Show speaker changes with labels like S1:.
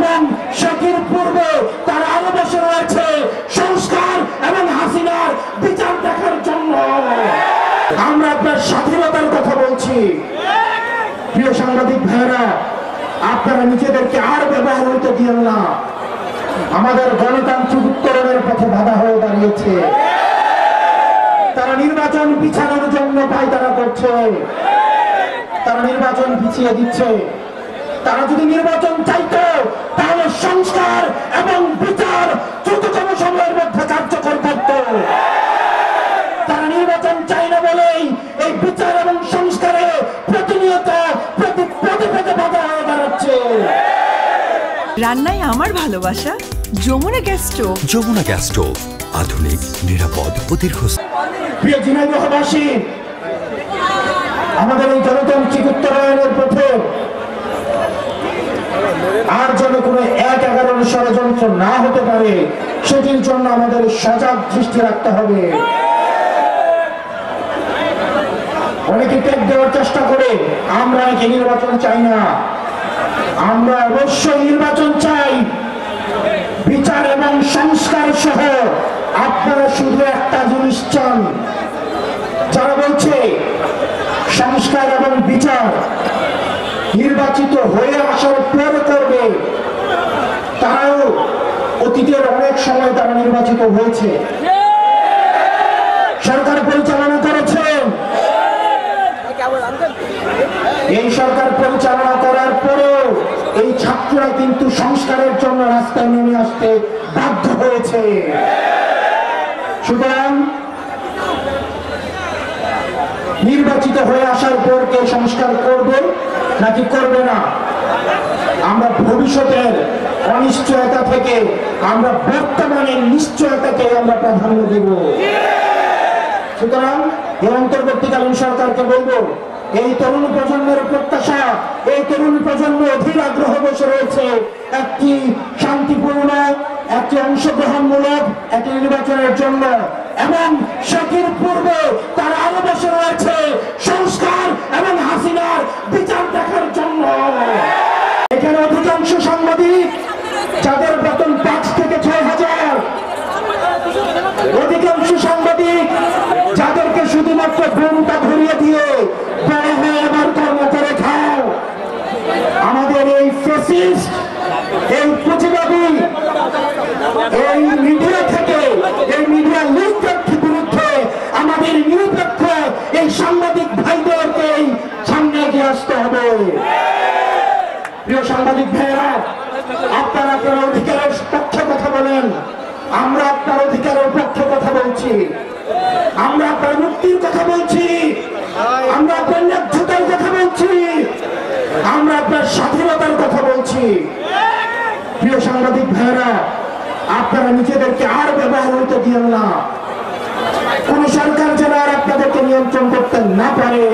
S1: এবং সেটির পূর্বে তারা আরো বসে রয়েছে সংস্কার এবং হাসিনার বিচার দেখার জন্য। আমরা আপনার স্বাধীনতার কথা বলছি। প্রিয় সাংবাদিক ভাইরা, আপনারা নিজেদেরকে আর ব্যবহার হইতে দিয়েন না। আমাদের গণতান্ত্রিক উত্তরণের পথে বাধা হয়ে দাঁড়িয়েছে। তারা নির্বাচন পিছানোর জন্য পায়তারা করছে, তারা নির্বাচন পিছিয়ে দিচ্ছে। তারা যদি নির্বাচন চাইতো তাহলে সংস্কার এবং বিচার দ্রুততম সময়ের মধ্যে কার্যকর করত। তারা নির্বাচন চায় না বলেই এই বিচার এবং সংস্কারে প্রতিনিয়ত প্রতিপদে বাধা হয়ে দাঁড়াচ্ছে।
S2: রান্নায় আমার ভালোবাসা Jamuna gas stove.
S3: Jamuna gas stove, আধুনিক, নিরাপদ ও দীর্ঘস্থায়ী।
S1: প্রিয় ঝিনাইদহবাসী, আমাদের এই গণতান্ত্রিক উত্তরায়ণের পথে আর যেন কোনো ১-১১ ষড়যন্ত্র না হতে পারে, সেটির জন্য আমাদের সজাগ দৃষ্টি রাখতে হবে। অনেকে ত্যাগ দেওয়ার চেষ্টা করে, আমরা একে নির্বাচন চাই না। আমরা অবশ্যই নির্বাচন চাই, বিচার এবং সংস্কার সহ। আপনারা শুধু একটা জিনিস চান, যারা বলছে সংস্কার এবং বিচার নির্বাচিত হয়ে আসার পর করবে, তারাও অতীতের অনেক সময় তারা নির্বাচিত হয়েছে, সরকার পরিচালনা করেছেন। এই সরকার পরিচালনা করার পরেও এই ছাত্ররা কিন্তু সংস্কারের জন্য রাস্তায় নেমে আসতে বাধ্য হয়েছে। সুতরাং নির্বাচিত হয়ে আসার পর কে সংস্কার করবে নাকি করবে না, আমরা ভবিষ্যতের অনিশ্চয়তা থেকে আমরা বর্তমানের নিশ্চয়তাকে আমরা প্রাধান্য দেব। সুতরাং এই অন্তর্বর্তীকালীন সরকারকে বলবো, এই তরুণ প্রজন্মের প্রত্যাশা, এই তরুণ প্রজন্ম অধীর আগ্রহ বসে রয়েছে একটি শান্তিপূর্ণ, একটি অংশগ্রহণমূলক একটি নির্বাচনের জন্য, এবং সেটির পূর্বে তারা আরো বসে রয়েছে সংস্কার এবং হাসিনার বিচার দেখার জন্য। এখানে অধিকাংশ সাংবাদিক যাদের বেতন ৫ থেকে ৬,০০০, অধিকাংশ সাংবাদিক যাদেরকে শুধুমাত্র ঘুমটা ধরিয়ে দিয়ে বড় হয়ে আবার কর্ম করে খাও। আমাদের এই ফ্যাসিস্ট, এই পুঁজিবাদী, এই মিডিয়া থেকে, এই মিডিয়া লিগের বিরুদ্ধে আমাদের নিরপেক্ষ এই সাংবাদিক ভাইদেরকে সামনে এগিয়ে আসতে হবে। প্রিয় সাংবাদিক ভাইয়েরা, আপনারা আপনার অধিকারের পক্ষে কথা বলেন, আমরা আপনার অধিকারের পক্ষে কথা বলছি, আমরা আপনার মুক্তির কথা বলছি, আমরা আপনার ন্যায্যতার কথা বলছি, আমরা আপনার স্বাধীনতার কথা বলছি। প্রিয় সাংবাদিক ভাইয়েরা, আপনারা নিজেদেরকে আর ব্যবহার হইতে দিয়েন না। কোন সরকার যেন আর আপনাদেরকে নিয়ন্ত্রণ করতে না পারে।